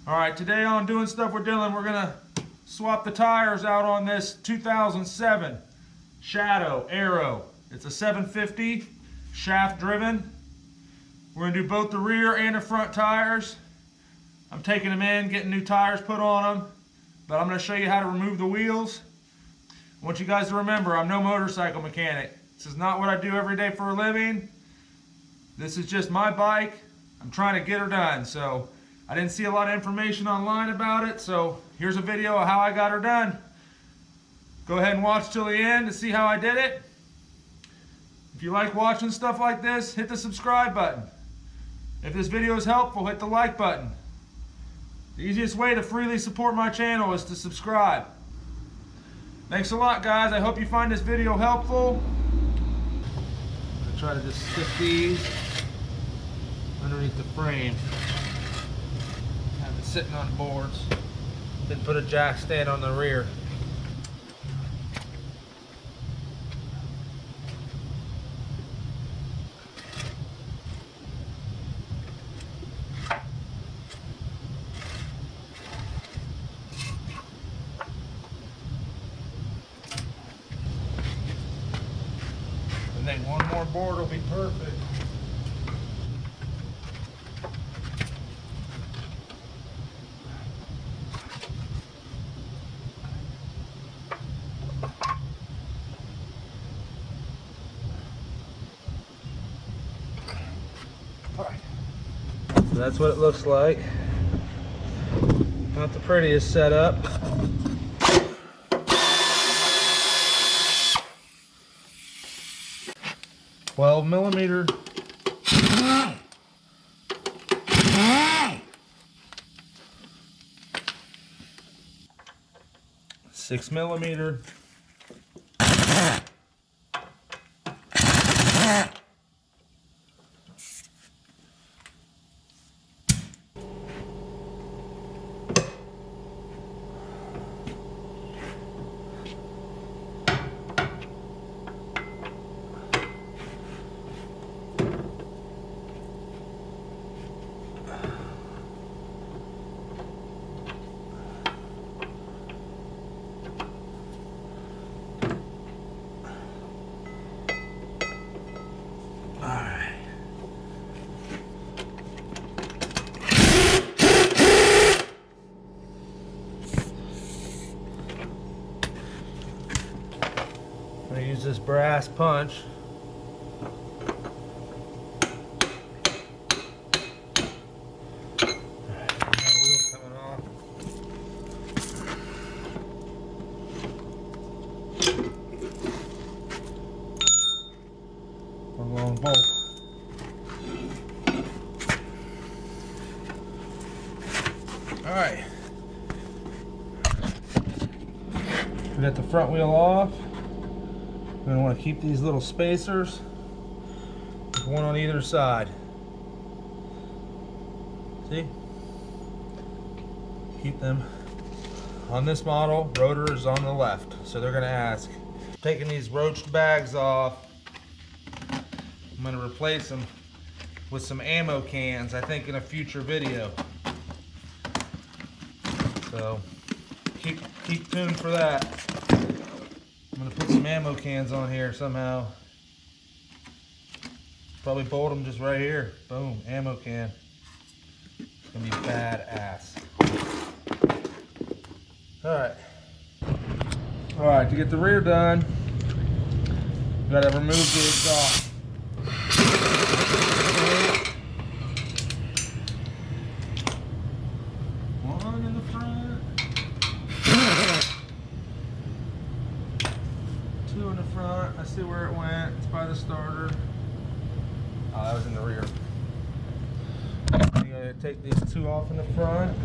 All right, today on Doing Stuff with Dylan, we're gonna swap the tires out on this 2007 Shadow Aero. It's a 750 shaft driven. We're gonna do both the rear and the front tires. I'm taking them in, getting new tires put on them, but I'm gonna show you how to remove the wheels. I want you guys to remember, I'm no motorcycle mechanic. This is not what I do every day for a living. This is just my bike. I'm trying to get her done, so I didn't see a lot of information online about it, so here's a video of how I got her done. Go ahead and watch till the end to see how I did it. If you like watching stuff like this, hit the subscribe button. If this video is helpful, hit the like button. The easiest way to freely support my channel is to subscribe. Thanks a lot, guys. I hope you find this video helpful. I'm going to try to just stick these underneath the frame. Have it sitting on boards. Then put a jack stand on the rear. I think one more board will be perfect. Alright. So that's what it looks like. Not the prettiest setup. 12mm. 6mm. I'm going to use this brass punch. Wheel coming off. One long bolt. All right. We got the front wheel off. We're going to want to keep these little spacers, one on either side. See? Keep them. On this model, rotor is on the left, so they're going to ask. Taking these roached bags off, I'm going to replace them with some ammo cans, I think in a future video. So keep tuned for that. I'm going to put some ammo cans on here somehow. Probably bolt them just right here. Boom, ammo can. It's going to be badass. Alright, to get the rear done, we've got to remove the exhaust. One in the front. Two in the front. I see where it went. It's by the starter. Oh, that was in the rear. You gotta take these two off in the front.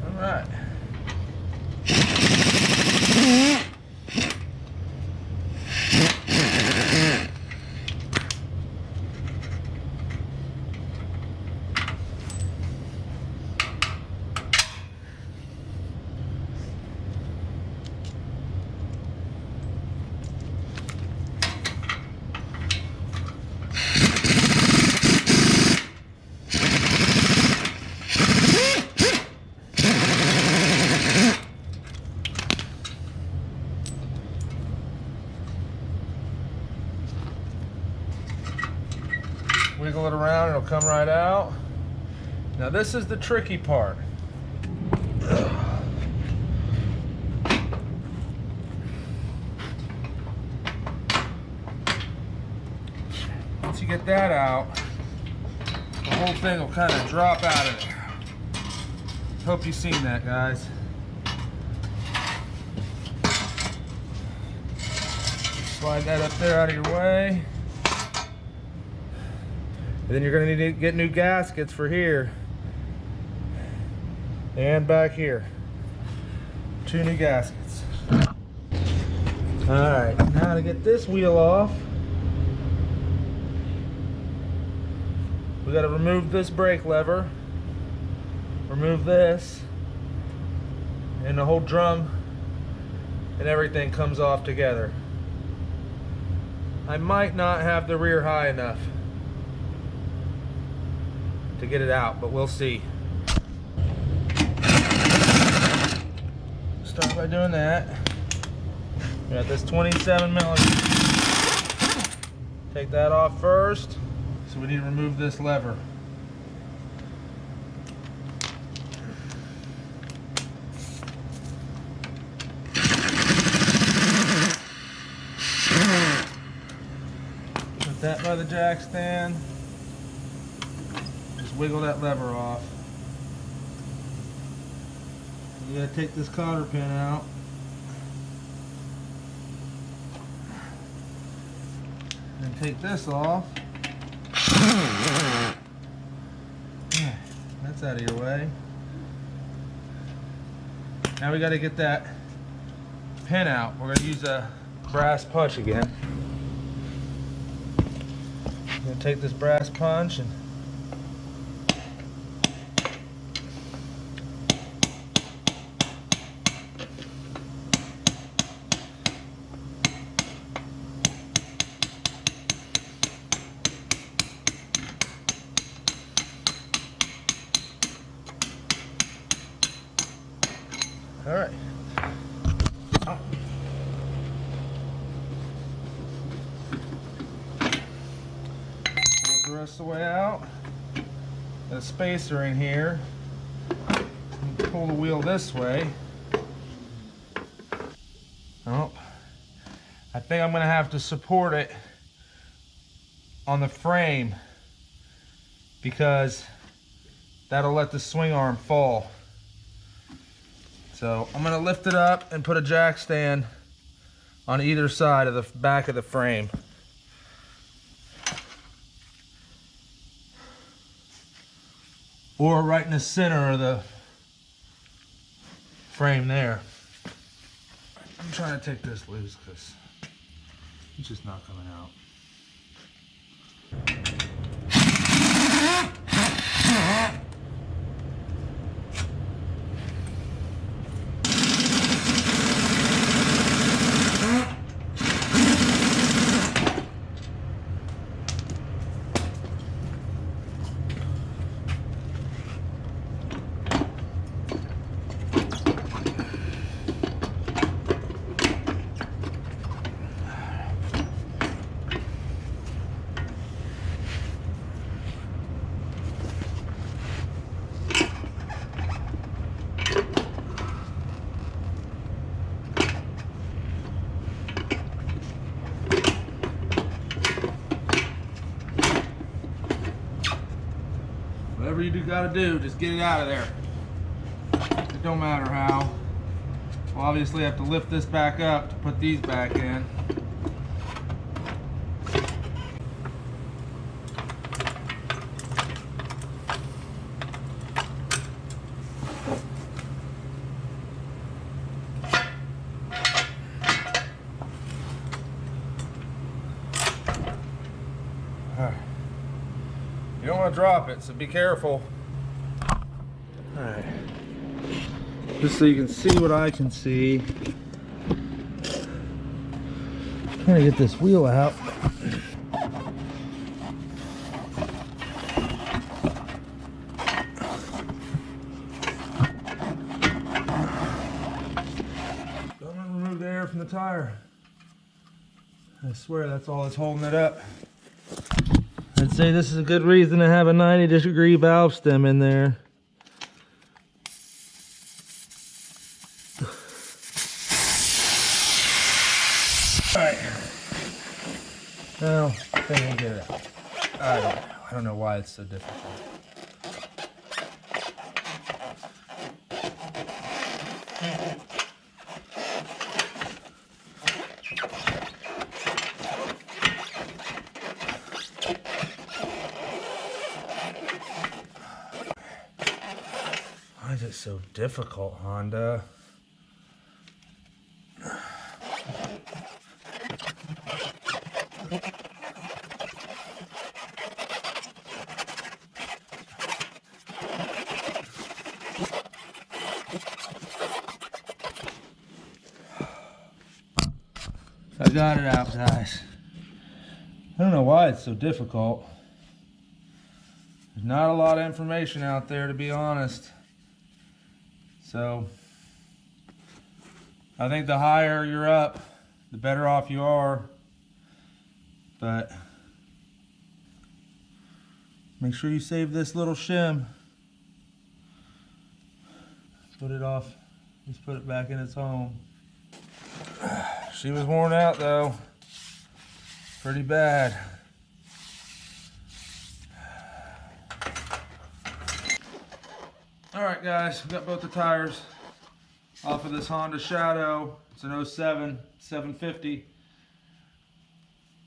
All right. wiggle it around, it'll come right out. Now this is the tricky part. Once you get that out, the whole thing will kind of drop out of there. Hope you've seen that, guys. Slide that up there out of your way. And then you're going to need to get new gaskets for here and back here. 2 new gaskets. Alright, now to get this wheel off, we got to remove this brake lever, remove this, and the whole drum and everything comes off together. I might not have the rear high enough to get it out, but we'll see. Start by doing that. We got this 27 millimeter. Take that off first. So we need to remove this lever. Put that by the jack stand. Just wiggle that lever off. You gotta take this cotter pin out. And take this off. Yeah, that's out of your way. Now we gotta get that pin out. We're gonna use a brass punch again. I'm gonna take this brass punch and all right. Oh. Work the rest of the way out. Got a spacer in here. Pull the wheel this way. Oh, I think I'm gonna have to support it on the frame because that'll let the swing arm fall. So I'm gonna lift it up and put a jack stand on either side of the back of the frame. Or right in the center of the frame there. I'm trying to take this loose because it's just not coming out. Whatever you gotta do, just get it out of there. It don't matter how. We'll obviously have to lift this back up to put these back in. You don't want to drop it, so be careful. Alright. Just so you can see what I can see. I'm trying to get this wheel out. Don't remove the air from the tire. I swear that's all that's holding it up. That's say this is a good reason to have a 90-degree valve stem in there. Alright. Well, then we'll get it out. I don't know why it's so difficult. Why is it so difficult, Honda? I got it out, guys. I don't know why it's so difficult. There's not a lot of information out there, to be honest. So, I think the higher you're up, the better off you are. But, make sure you save this little shim. Put it off, just put it back in its home. She was worn out though, pretty bad. All right guys, we got both the tires off of this Honda Shadow. It's an 07 750.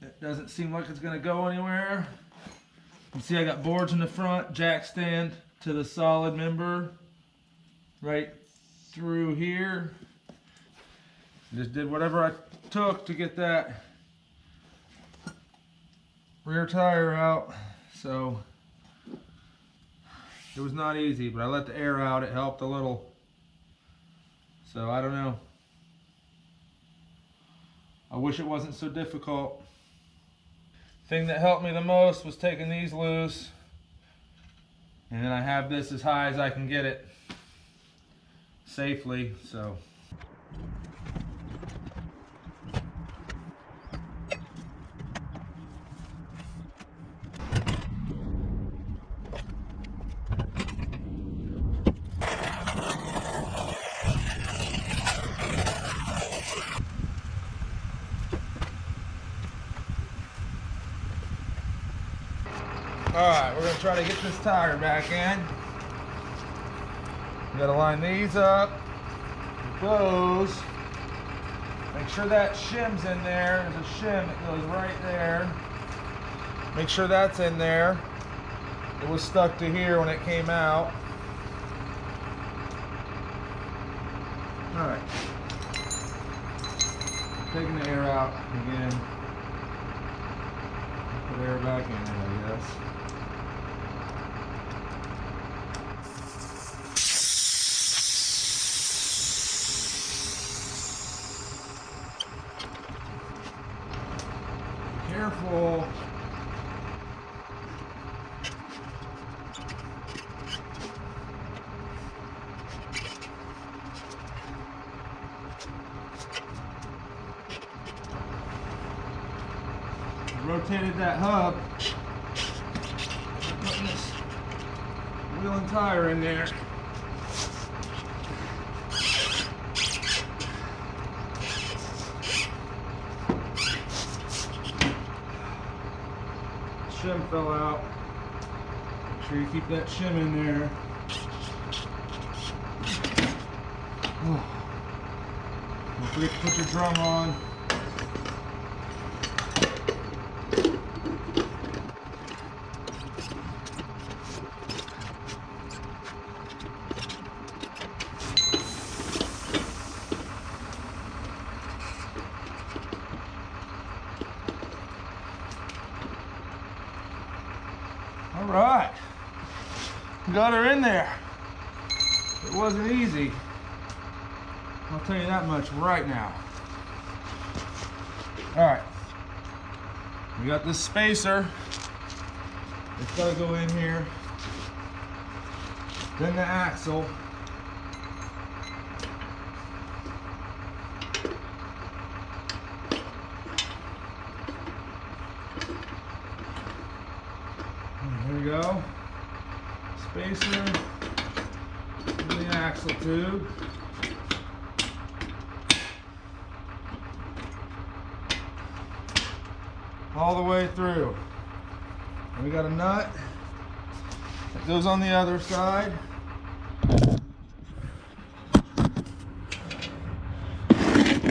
It doesn't seem like it's gonna go anywhere. You can see I got boards in the front, jack stand to the solid member right through here. Just did whatever I took to get that rear tire out, so it was not easy, but I let the air out. It helped a little, so I don't know. I wish it wasn't so difficult. Thing that helped me the most was taking these loose, and then I have this as high as I can get it safely, so. Alright, we're going to try to get this tire back in. You got to line these up with those. Make sure that shim's in there. There's a shim that goes right there. Make sure that's in there. It was stuck to here when it came out. Alright. Taking the air out again. Put air back in there, I guess. Careful. Rotated that hub, putting this wheel and tire in there. Shim fell out. Make sure you keep that shim in there. Don't forget to put your drum on. All right, got her in there. It wasn't easy, I'll tell you that much right now. All right, we got this spacer. It's got to go in here. Then the axle. spacer in the axle tube. All the way through. And we got a nut that goes on the other side.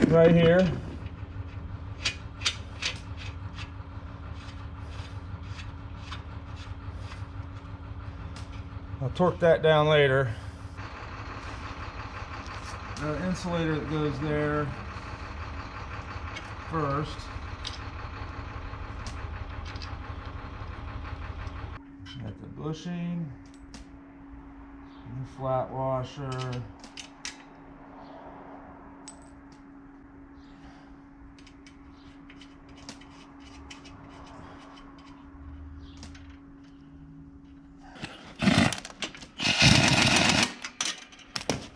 Right here. I'll torque that down later. The insulator that goes there first. Got the bushing, and the flat washer.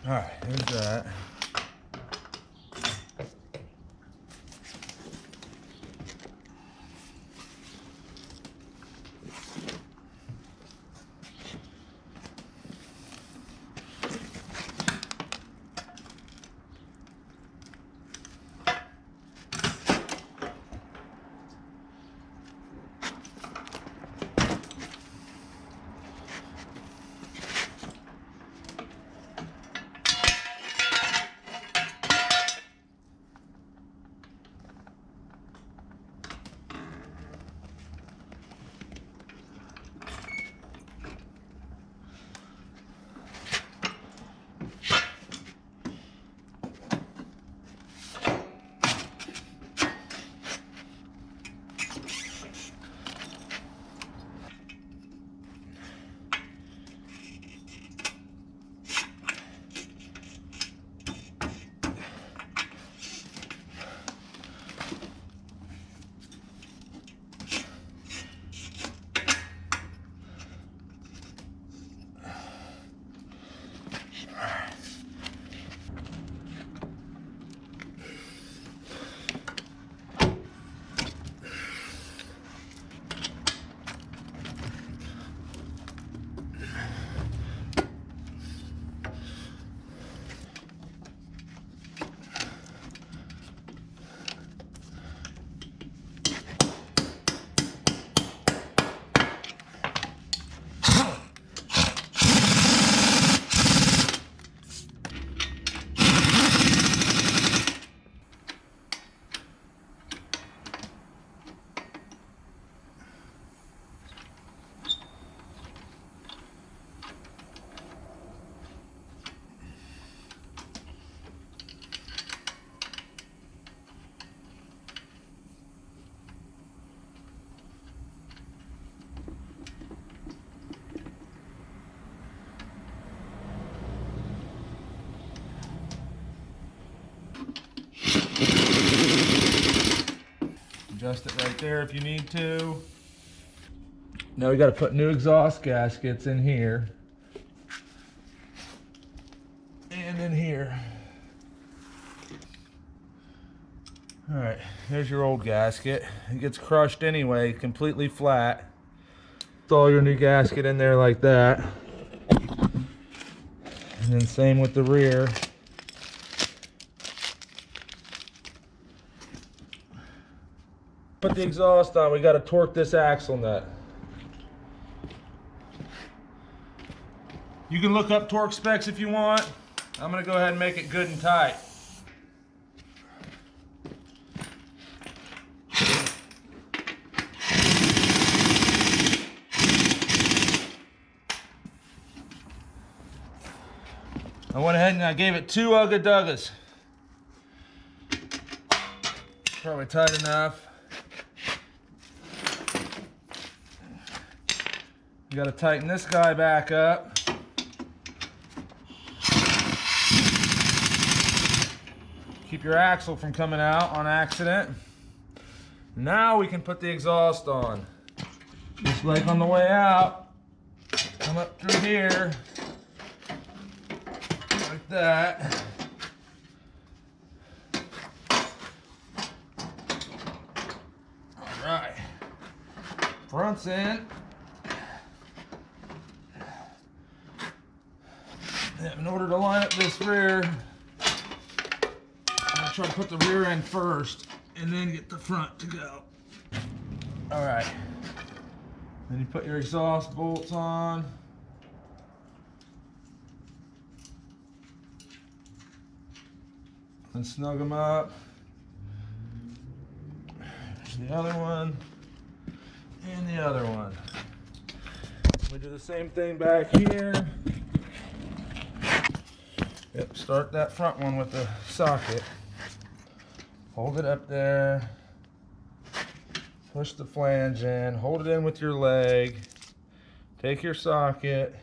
All right, here's that. Adjust it right there if you need to. Now we got to put new exhaust gaskets in here and in here. All right, there's your old gasket. It gets crushed anyway, completely flat. Throw your new gasket in there like that. And then same with the rear. Put the exhaust on, we got to torque this axle nut. You can look up torque specs if you want. I'm going to go ahead and make it good and tight. I went ahead and I gave it 2 Ugga Duggas. Probably tight enough. You got to tighten this guy back up. Keep your axle from coming out on accident. Now we can put the exhaust on. Just like on the way out, come up through here, like that. All right, front's in. In order to line up this rear, I'm gonna try to put the rear end first and then get the front to go. All right. Then you put your exhaust bolts on. And snug them up. There's the other one and the other one. We do the same thing back here. Yep, start that front one with the socket. Hold it up there. Push the flange in. Hold it in with your leg. Take your socket.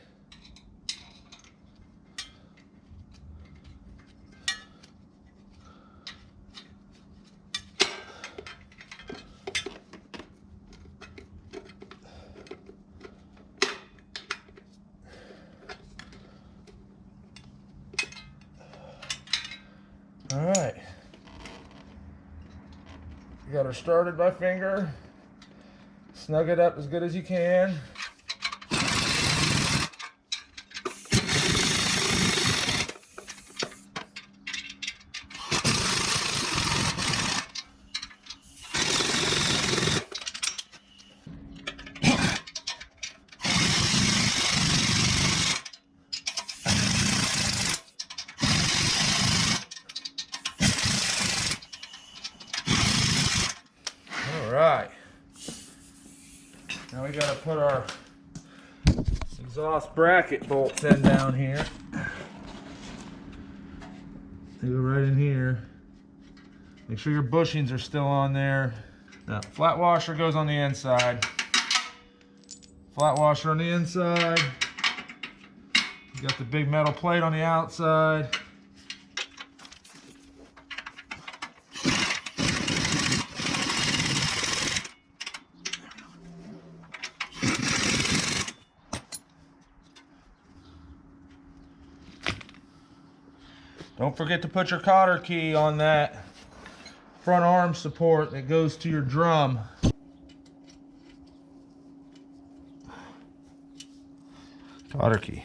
All right. You got her started by finger. Snug it up as good as you can. Alright, now we got to put our exhaust bracket bolts in down here. They go right in here. Make sure your bushings are still on there. Now, flat washer goes on the inside. Flat washer on the inside. You got the big metal plate on the outside. Don't forget to put your cotter key on that front arm support that goes to your drum. Cotter key.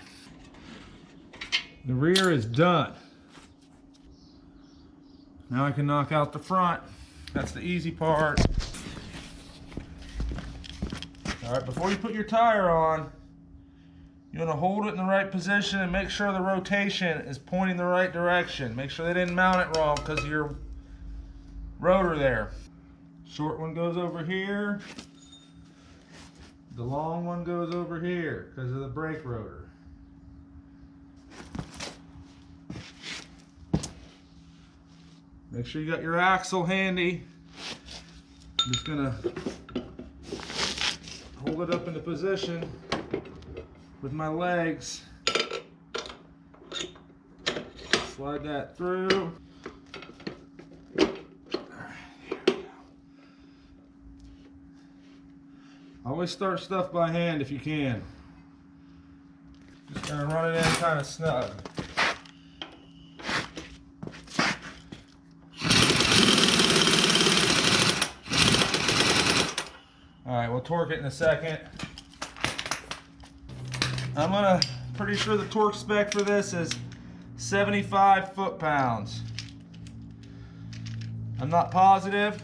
The rear is done. Now I can knock out the front. That's the easy part. All right, before you put your tire on, you want to hold it in the right position and make sure the rotation is pointing the right direction. Make sure they didn't mount it wrong because of your rotor there. Short one goes over here. The long one goes over here because of the brake rotor. Make sure you got your axle handy. I'm just gonna hold it up into position with my legs. Slide that through. Always start stuff by hand if you can. Just gonna run it in kind of snug. Alright, we'll torque it in a second. Pretty sure the torque spec for this is 75 foot-pounds. I'm not positive.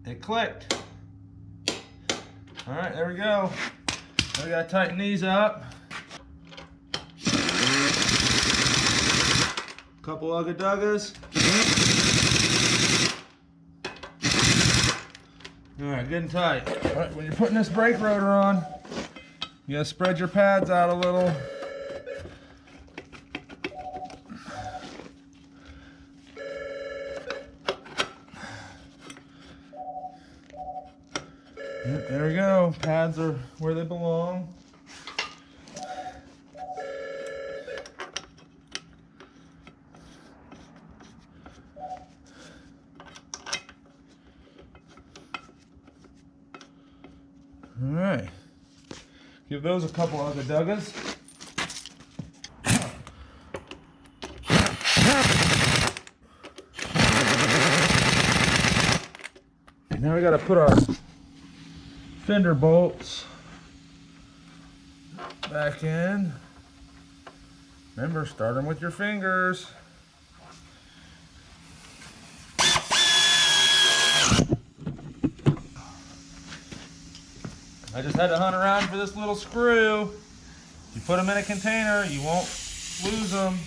It clicked. All right, there we go. Now we gotta tighten these up. Couple ugga-duggas. All right, good and tight. All right, when you're putting this brake rotor on, you gotta spread your pads out a little. Yep, there we go. Pads are where they belong. All right. Give those a couple of ugga-duggas. Now we got to put our fender bolts back in. Remember, start them with your fingers. I just had to hunt around for this little screw. You put them in a container, you won't lose them.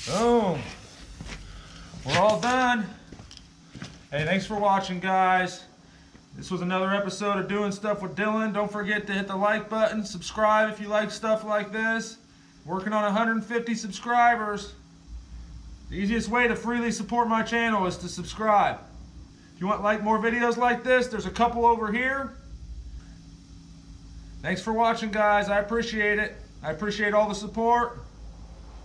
Boom. We're all done. Hey, thanks for watching, guys. This was another episode of Doing Stuff with Dylan. Don't forget to hit the like button, subscribe if you like stuff like this. Working on 150 subscribers. The easiest way to freely support my channel is to subscribe. If you want more videos like this, there's a couple over here. Thanks for watching, guys. I appreciate it. I appreciate all the support.